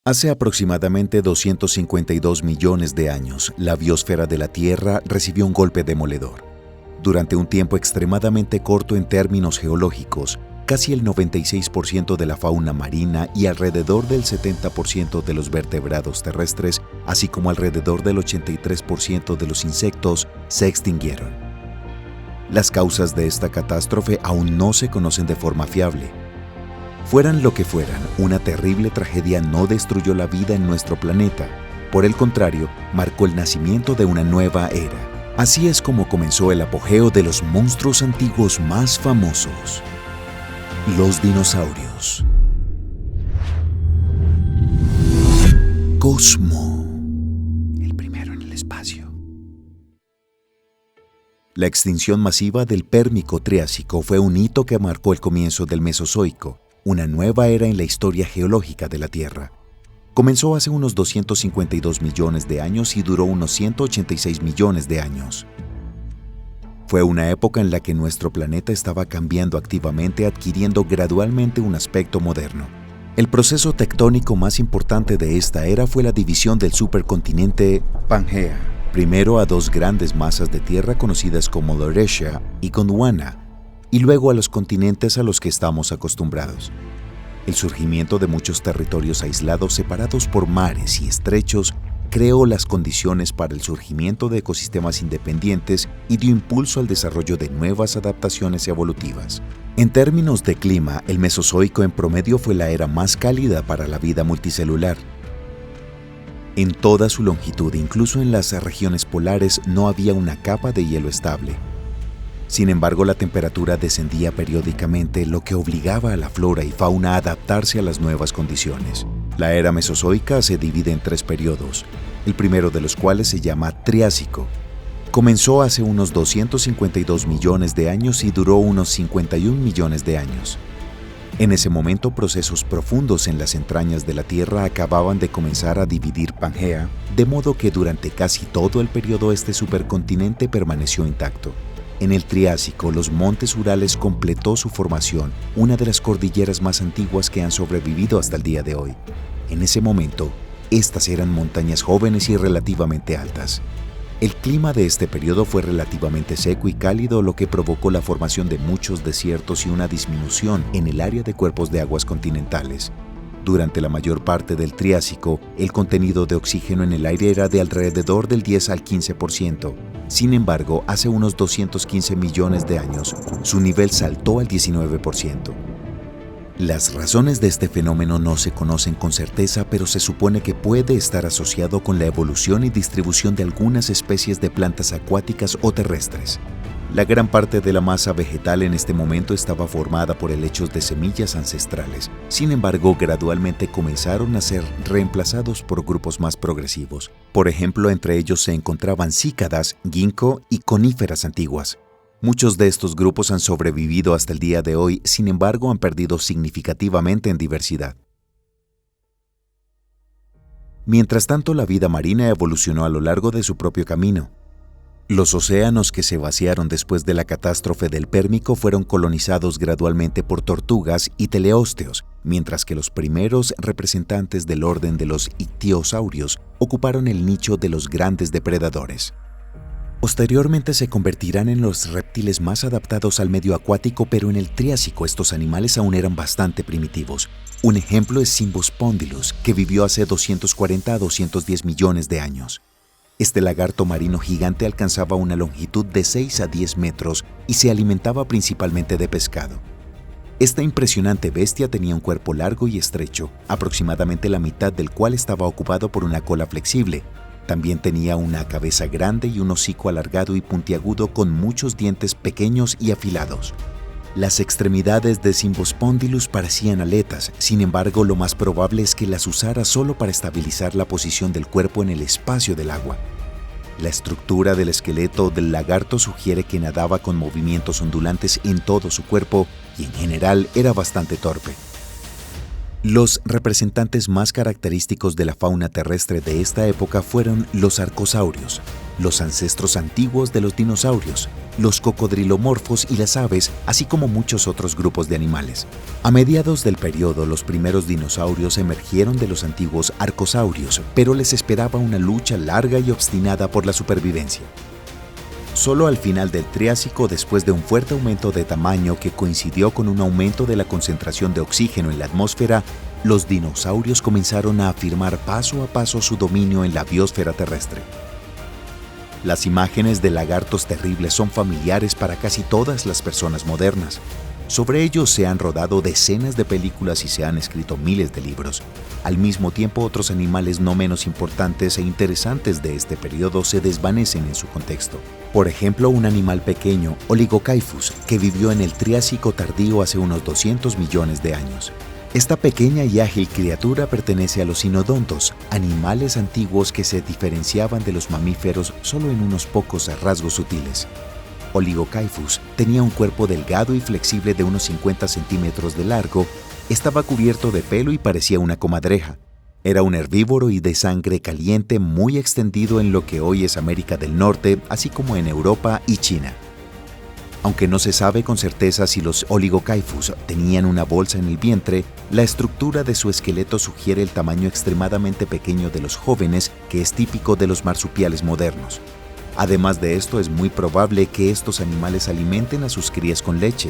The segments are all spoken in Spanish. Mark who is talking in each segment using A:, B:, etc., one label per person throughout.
A: Hace aproximadamente 252 millones de años, la biosfera de la Tierra recibió un golpe demoledor. Durante un tiempo extremadamente corto en términos geológicos, casi el 96% de la fauna marina y alrededor del 70% de los vertebrados terrestres, así como alrededor del 83% de los insectos, se extinguieron. Las causas de esta catástrofe aún no se conocen de forma fiable. Fueran lo que fueran, una terrible tragedia no destruyó la vida en nuestro planeta. Por el contrario, marcó el nacimiento de una nueva era. Así es como comenzó el apogeo de los monstruos antiguos más famosos: los dinosaurios. Cosmo, el primero en el espacio. La extinción masiva del Pérmico-Triásico fue un hito que marcó el comienzo del Mesozoico, una nueva era en la historia geológica de la Tierra. Comenzó hace unos 252 millones de años y duró unos 186 millones de años. Fue una época en la que nuestro planeta estaba cambiando activamente, adquiriendo gradualmente un aspecto moderno. El proceso tectónico más importante de esta era fue la división del supercontinente Pangea, primero a dos grandes masas de tierra conocidas como Laurasia y Gondwana, y luego a los continentes a los que estamos acostumbrados. El surgimiento de muchos territorios aislados separados por mares y estrechos creó las condiciones para el surgimiento de ecosistemas independientes y dio impulso al desarrollo de nuevas adaptaciones evolutivas. En términos de clima, el Mesozoico en promedio fue la era más cálida para la vida multicelular. En toda su longitud, incluso en las regiones polares, no había una capa de hielo estable. Sin embargo, la temperatura descendía periódicamente, lo que obligaba a la flora y fauna a adaptarse a las nuevas condiciones. La era mesozoica se divide en tres periodos, el primero de los cuales se llama Triásico. Comenzó hace unos 252 millones de años y duró unos 51 millones de años. En ese momento, procesos profundos en las entrañas de la Tierra acababan de comenzar a dividir Pangea, de modo que durante casi todo el periodo este supercontinente permaneció intacto. En el Triásico, los montes Urales completó su formación, una de las cordilleras más antiguas que han sobrevivido hasta el día de hoy. En ese momento, estas eran montañas jóvenes y relativamente altas. El clima de este periodo fue relativamente seco y cálido, lo que provocó la formación de muchos desiertos y una disminución en el área de cuerpos de aguas continentales. Durante la mayor parte del Triásico, el contenido de oxígeno en el aire era de alrededor del 10 al 15%. Sin embargo, hace unos 215 millones de años, su nivel saltó al 19%. Las razones de este fenómeno no se conocen con certeza, pero se supone que puede estar asociado con la evolución y distribución de algunas especies de plantas acuáticas o terrestres. La gran parte de la masa vegetal en este momento estaba formada por helechos de semillas ancestrales. Sin embargo, gradualmente comenzaron a ser reemplazados por grupos más progresivos. Por ejemplo, entre ellos se encontraban cícadas, ginkgo y coníferas antiguas. Muchos de estos grupos han sobrevivido hasta el día de hoy, sin embargo, han perdido significativamente en diversidad. Mientras tanto, la vida marina evolucionó a lo largo de su propio camino. Los océanos que se vaciaron después de la catástrofe del Pérmico fueron colonizados gradualmente por tortugas y teleósteos, mientras que los primeros representantes del orden de los ictiosaurios ocuparon el nicho de los grandes depredadores. Posteriormente se convertirán en los reptiles más adaptados al medio acuático, pero en el Triásico estos animales aún eran bastante primitivos. Un ejemplo es Cymbospondylus, que vivió hace 240 a 210 millones de años. Este lagarto marino gigante alcanzaba una longitud de 6 a 10 metros y se alimentaba principalmente de pescado. Esta impresionante bestia tenía un cuerpo largo y estrecho, aproximadamente la mitad del cual estaba ocupado por una cola flexible. También tenía una cabeza grande y un hocico alargado y puntiagudo con muchos dientes pequeños y afilados. Las extremidades de Cymbospondylus parecían aletas, sin embargo, lo más probable es que las usara solo para estabilizar la posición del cuerpo en el espacio del agua. La estructura del esqueleto del lagarto sugiere que nadaba con movimientos ondulantes en todo su cuerpo y en general era bastante torpe. Los representantes más característicos de la fauna terrestre de esta época fueron los arcosaurios, los ancestros antiguos de los dinosaurios, los cocodrilomorfos y las aves, así como muchos otros grupos de animales. A mediados del periodo, los primeros dinosaurios emergieron de los antiguos arcosaurios, pero les esperaba una lucha larga y obstinada por la supervivencia. Solo al final del Triásico, después de un fuerte aumento de tamaño que coincidió con un aumento de la concentración de oxígeno en la atmósfera, los dinosaurios comenzaron a afirmar paso a paso su dominio en la biosfera terrestre. Las imágenes de lagartos terribles son familiares para casi todas las personas modernas. Sobre ellos se han rodado decenas de películas y se han escrito miles de libros. Al mismo tiempo, otros animales no menos importantes e interesantes de este periodo se desvanecen en su contexto. Por ejemplo, un animal pequeño, Oligocaifus, que vivió en el Triásico tardío hace unos 200 millones de años. Esta pequeña y ágil criatura pertenece a los sinodontos, animales antiguos que se diferenciaban de los mamíferos solo en unos pocos rasgos sutiles. Oligocaifus tenía un cuerpo delgado y flexible de unos 50 centímetros de largo, estaba cubierto de pelo y parecía una comadreja. Era un herbívoro y de sangre caliente muy extendido en lo que hoy es América del Norte, así como en Europa y China. Aunque no se sabe con certeza si los Oligocaifus tenían una bolsa en el vientre, la estructura de su esqueleto sugiere el tamaño extremadamente pequeño de los jóvenes, que es típico de los marsupiales modernos. Además de esto, es muy probable que estos animales alimenten a sus crías con leche.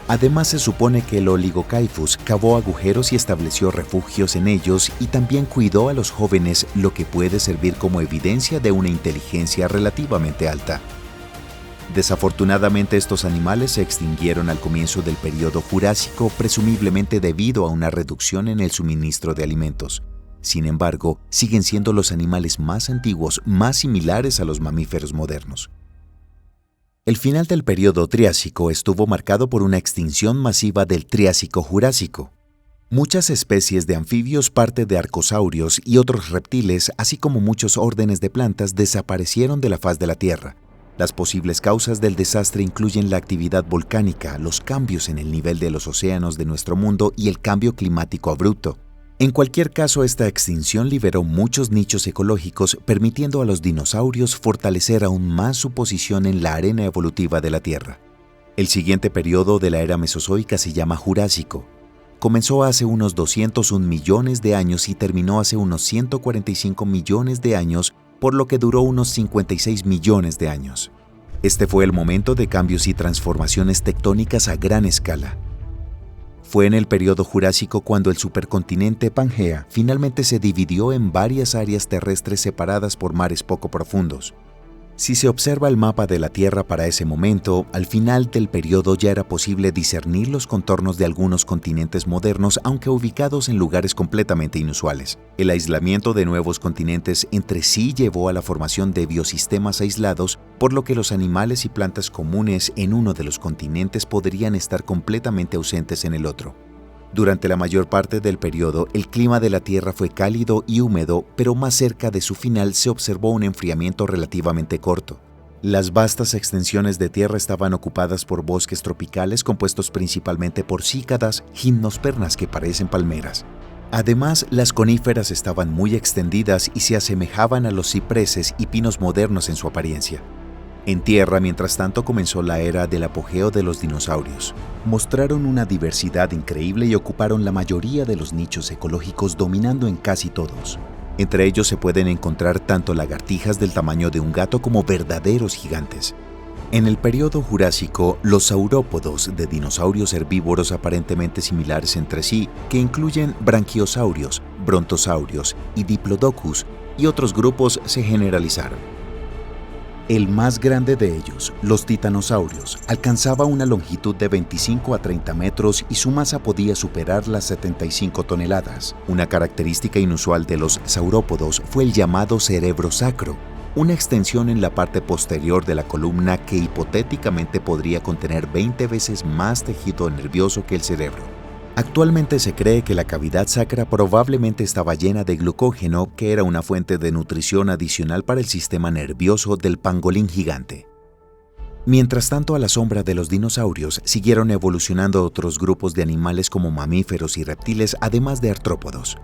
A: Además, se supone que el Oligocaifus cavó agujeros y estableció refugios en ellos y también cuidó a los jóvenes, lo que puede servir como evidencia de una inteligencia relativamente alta. Desafortunadamente, estos animales se extinguieron al comienzo del período Jurásico, presumiblemente debido a una reducción en el suministro de alimentos. Sin embargo, siguen siendo los animales más antiguos, más similares a los mamíferos modernos. El final del período Triásico estuvo marcado por una extinción masiva del Triásico-Jurásico. Muchas especies de anfibios, parte de arcosaurios y otros reptiles, así como muchos órdenes de plantas, desaparecieron de la faz de la Tierra. Las posibles causas del desastre incluyen la actividad volcánica, los cambios en el nivel de los océanos de nuestro mundo y el cambio climático abrupto. En cualquier caso, esta extinción liberó muchos nichos ecológicos, permitiendo a los dinosaurios fortalecer aún más su posición en la arena evolutiva de la Tierra. El siguiente periodo de la era mesozoica se llama Jurásico. Comenzó hace unos 201 millones de años y terminó hace unos 145 millones de años, por lo que duró unos 56 millones de años. Este fue el momento de cambios y transformaciones tectónicas a gran escala. Fue en el período Jurásico cuando el supercontinente Pangea finalmente se dividió en varias áreas terrestres separadas por mares poco profundos. Si se observa el mapa de la Tierra para ese momento, al final del periodo ya era posible discernir los contornos de algunos continentes modernos, aunque ubicados en lugares completamente inusuales. El aislamiento de nuevos continentes entre sí llevó a la formación de biosistemas aislados, por lo que los animales y plantas comunes en uno de los continentes podrían estar completamente ausentes en el otro. Durante la mayor parte del periodo, el clima de la Tierra fue cálido y húmedo, pero más cerca de su final se observó un enfriamiento relativamente corto. Las vastas extensiones de tierra estaban ocupadas por bosques tropicales compuestos principalmente por cícadas, gimnospermas que parecen palmeras. Además, las coníferas estaban muy extendidas y se asemejaban a los cipreses y pinos modernos en su apariencia. En tierra, mientras tanto, comenzó la era del apogeo de los dinosaurios. Mostraron una diversidad increíble y ocuparon la mayoría de los nichos ecológicos, dominando en casi todos. Entre ellos se pueden encontrar tanto lagartijas del tamaño de un gato como verdaderos gigantes. En el período Jurásico, los saurópodos de dinosaurios herbívoros aparentemente similares entre sí, que incluyen branquiosaurios, brontosaurios y diplodocus, y otros grupos se generalizaron. El más grande de ellos, los titanosaurios, alcanzaba una longitud de 25 a 30 metros y su masa podía superar las 75 toneladas. Una característica inusual de los saurópodos fue el llamado cerebro sacro, una extensión en la parte posterior de la columna que hipotéticamente podría contener 20 veces más tejido nervioso que el cerebro. Actualmente se cree que la cavidad sacra probablemente estaba llena de glucógeno, que era una fuente de nutrición adicional para el sistema nervioso del pangolín gigante. Mientras tanto, a la sombra de los dinosaurios siguieron evolucionando otros grupos de animales como mamíferos y reptiles, además de artrópodos.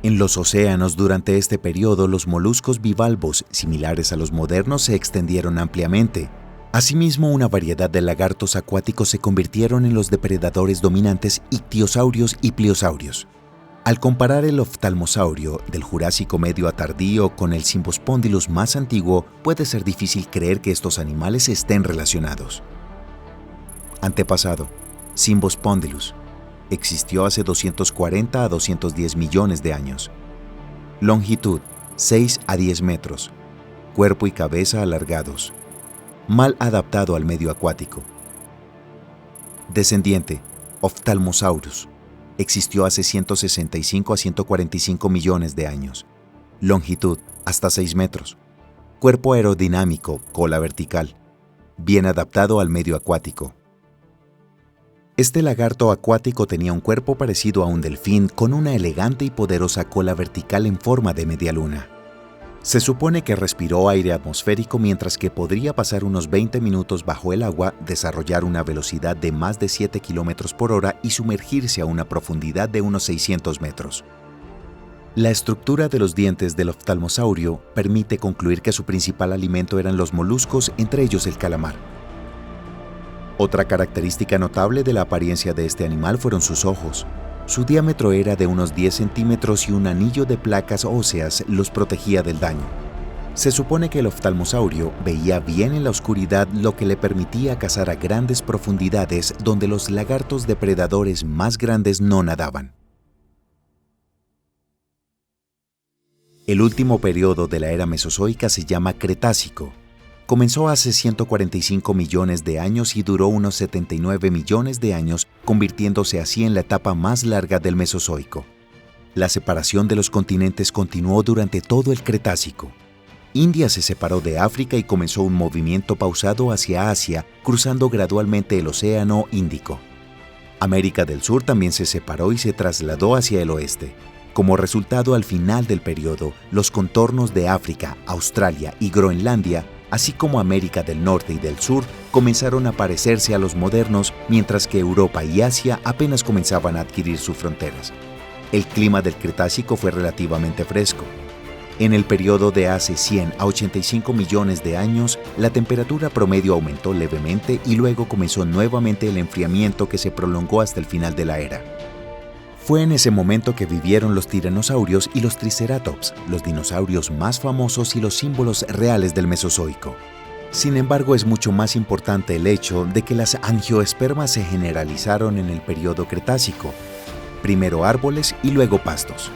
A: En los océanos, durante este periodo, los moluscos bivalvos, similares a los modernos, se extendieron ampliamente. Asimismo, una variedad de lagartos acuáticos se convirtieron en los depredadores dominantes ictiosaurios y pliosaurios. Al comparar el oftalmosaurio del Jurásico medio a tardío con el Symbospondylus más antiguo, puede ser difícil creer que estos animales estén relacionados. Antepasado: Symbospondylus. Existió hace 240 a 210 millones de años. Longitud: 6 a 10 metros. Cuerpo y cabeza alargados. Mal adaptado al medio acuático. Descendiente: Ophthalmosaurus. Existió hace 165 a 145 millones de años. Longitud: hasta 6 metros. Cuerpo aerodinámico, cola vertical. Bien adaptado al medio acuático. Este lagarto acuático tenía un cuerpo parecido a un delfín con una elegante y poderosa cola vertical en forma de media luna. Se supone que respiró aire atmosférico mientras que podría pasar unos 20 minutos bajo el agua, desarrollar una velocidad de más de 7 km por hora y sumergirse a una profundidad de unos 600 metros. La estructura de los dientes del oftalmosaurio permite concluir que su principal alimento eran los moluscos, entre ellos el calamar. Otra característica notable de la apariencia de este animal fueron sus ojos. Su diámetro era de unos 10 centímetros y un anillo de placas óseas los protegía del daño. Se supone que el oftalmosaurio veía bien en la oscuridad, lo que le permitía cazar a grandes profundidades donde los lagartos depredadores más grandes no nadaban. El último periodo de la era mesozoica se llama Cretácico. Comenzó hace 145 millones de años y duró unos 79 millones de años, convirtiéndose así en la etapa más larga del Mesozoico. La separación de los continentes continuó durante todo el Cretácico. India se separó de África y comenzó un movimiento pausado hacia Asia, cruzando gradualmente el Océano Índico. América del Sur también se separó y se trasladó hacia el oeste. Como resultado, al final del periodo, los contornos de África, Australia y Groenlandia, así como América del Norte y del Sur, comenzaron a parecerse a los modernos, mientras que Europa y Asia apenas comenzaban a adquirir sus fronteras. El clima del Cretácico fue relativamente fresco. En el periodo de hace 100 a 85 millones de años, la temperatura promedio aumentó levemente y luego comenzó nuevamente el enfriamiento que se prolongó hasta el final de la era. Fue en ese momento que vivieron los tiranosaurios y los triceratops, los dinosaurios más famosos y los símbolos reales del Mesozoico. Sin embargo, es mucho más importante el hecho de que las angiospermas se generalizaron en el periodo Cretácico, primero árboles y luego pastos.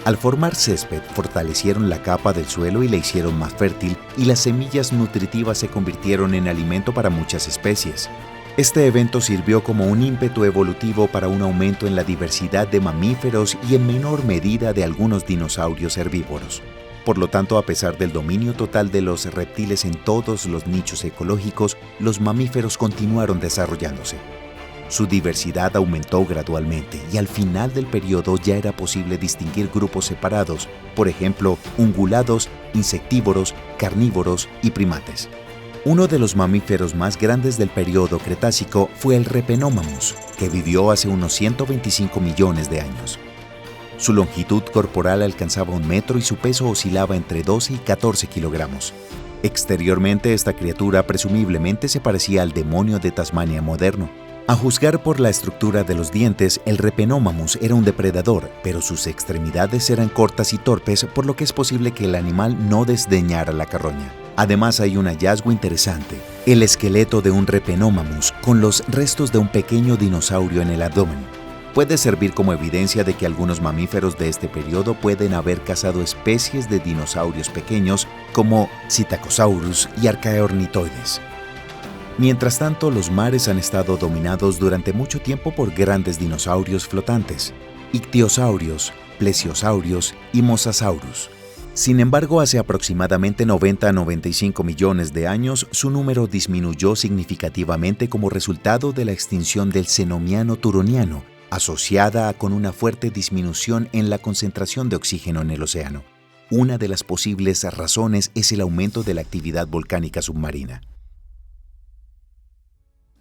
A: Al formar césped, fortalecieron la capa del suelo y la hicieron más fértil, y las semillas nutritivas se convirtieron en alimento para muchas especies. Este evento sirvió como un ímpetu evolutivo para un aumento en la diversidad de mamíferos y en menor medida de algunos dinosaurios herbívoros. Por lo tanto, a pesar del dominio total de los reptiles en todos los nichos ecológicos, los mamíferos continuaron desarrollándose. Su diversidad aumentó gradualmente y al final del periodo ya era posible distinguir grupos separados, por ejemplo, ungulados, insectívoros, carnívoros y primates. Uno de los mamíferos más grandes del periodo Cretácico fue el Repenomamus, que vivió hace unos 125 millones de años. Su longitud corporal alcanzaba 1 metro y su peso oscilaba entre 12 y 14 kilogramos. Exteriormente, esta criatura presumiblemente se parecía al demonio de Tasmania moderno. A juzgar por la estructura de los dientes, el Repenomamus era un depredador, pero sus extremidades eran cortas y torpes, por lo que es posible que el animal no desdeñara la carroña. Además, hay un hallazgo interesante: el esqueleto de un Repenomamus con los restos de un pequeño dinosaurio en el abdomen. Puede servir como evidencia de que algunos mamíferos de este periodo pueden haber cazado especies de dinosaurios pequeños como Psittacosaurus y Archaeornithoides. Mientras tanto, los mares han estado dominados durante mucho tiempo por grandes dinosaurios flotantes, ictiosaurios, plesiosaurios y mosasaurus. Sin embargo, hace aproximadamente 90 a 95 millones de años, su número disminuyó significativamente como resultado de la extinción del Cenomiano-Turoniano, asociada con una fuerte disminución en la concentración de oxígeno en el océano. Una de las posibles razones es el aumento de la actividad volcánica submarina.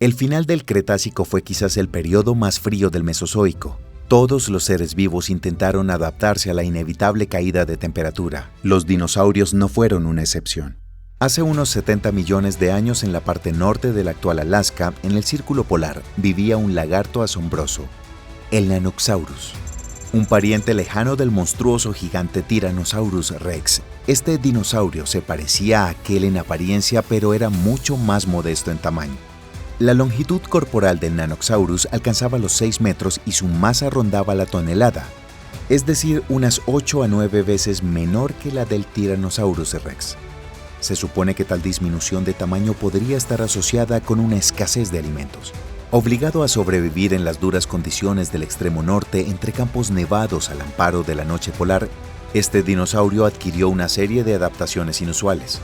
A: El final del Cretácico fue quizás el periodo más frío del Mesozoico. Todos los seres vivos intentaron adaptarse a la inevitable caída de temperatura. Los dinosaurios no fueron una excepción. Hace unos 70 millones de años, en la parte norte del actual Alaska, en el Círculo Polar, vivía un lagarto asombroso, el Nanoxaurus, un pariente lejano del monstruoso gigante Tyrannosaurus Rex. Este dinosaurio se parecía a aquel en apariencia, pero era mucho más modesto en tamaño. La longitud corporal del Nanoxaurus alcanzaba los 6 metros y su masa rondaba la tonelada, es decir, unas 8 a 9 veces menor que la del Tyrannosaurus Rex. Se supone que tal disminución de tamaño podría estar asociada con una escasez de alimentos. Obligado a sobrevivir en las duras condiciones del extremo norte entre campos nevados al amparo de la noche polar, este dinosaurio adquirió una serie de adaptaciones inusuales.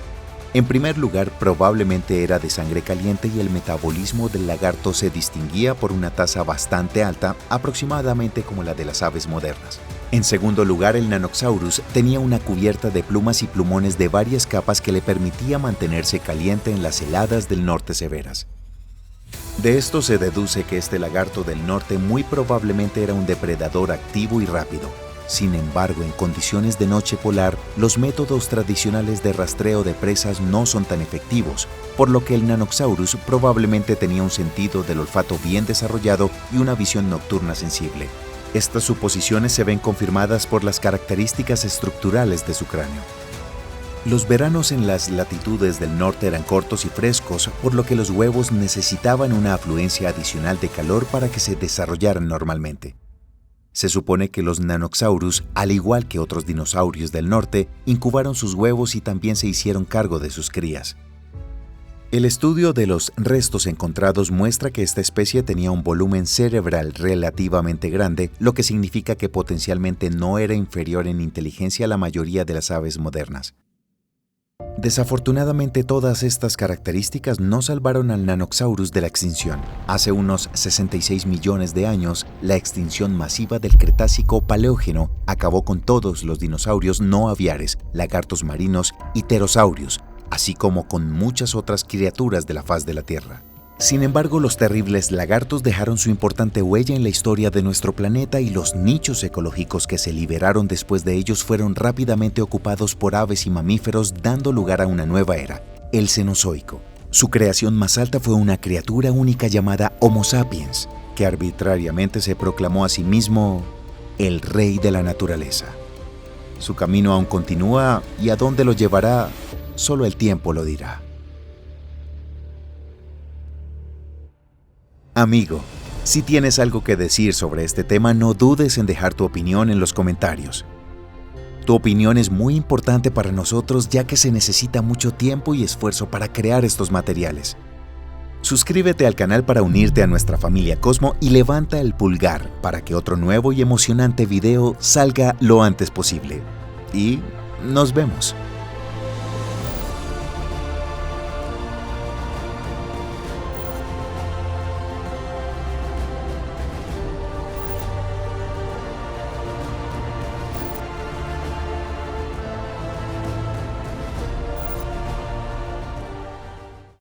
A: En primer lugar, probablemente era de sangre caliente y el metabolismo del lagarto se distinguía por una tasa bastante alta, aproximadamente como la de las aves modernas. En segundo lugar, el Nanoxaurus tenía una cubierta de plumas y plumones de varias capas que le permitía mantenerse caliente en las heladas del norte severas. De esto se deduce que este lagarto del norte muy probablemente era un depredador activo y rápido. Sin embargo, en condiciones de noche polar, los métodos tradicionales de rastreo de presas no son tan efectivos, por lo que el Nanoxaurus probablemente tenía un sentido del olfato bien desarrollado y una visión nocturna sensible. Estas suposiciones se ven confirmadas por las características estructurales de su cráneo. Los veranos en las latitudes del norte eran cortos y frescos, por lo que los huevos necesitaban una afluencia adicional de calor para que se desarrollaran normalmente. Se supone que los Nanoxaurus, al igual que otros dinosaurios del norte, incubaron sus huevos y también se hicieron cargo de sus crías. El estudio de los restos encontrados muestra que esta especie tenía un volumen cerebral relativamente grande, lo que significa que potencialmente no era inferior en inteligencia a la mayoría de las aves modernas. Desafortunadamente, todas estas características no salvaron al Nanoxaurus de la extinción. Hace unos 66 millones de años, la extinción masiva del Cretácico Paleógeno acabó con todos los dinosaurios no aviares, lagartos marinos y pterosaurios, así como con muchas otras criaturas de la faz de la Tierra. Sin embargo, los terribles lagartos dejaron su importante huella en la historia de nuestro planeta y los nichos ecológicos que se liberaron después de ellos fueron rápidamente ocupados por aves y mamíferos, dando lugar a una nueva era, el Cenozoico. Su creación más alta fue una criatura única llamada Homo sapiens, que arbitrariamente se proclamó a sí mismo el rey de la naturaleza. Su camino aún continúa y a dónde lo llevará, solo el tiempo lo dirá. Amigo, si tienes algo que decir sobre este tema, no dudes en dejar tu opinión en los comentarios. Tu opinión es muy importante para nosotros, ya que se necesita mucho tiempo y esfuerzo para crear estos materiales. Suscríbete al canal para unirte a nuestra familia Cosmo y levanta el pulgar para que otro nuevo y emocionante video salga lo antes posible. Y nos vemos.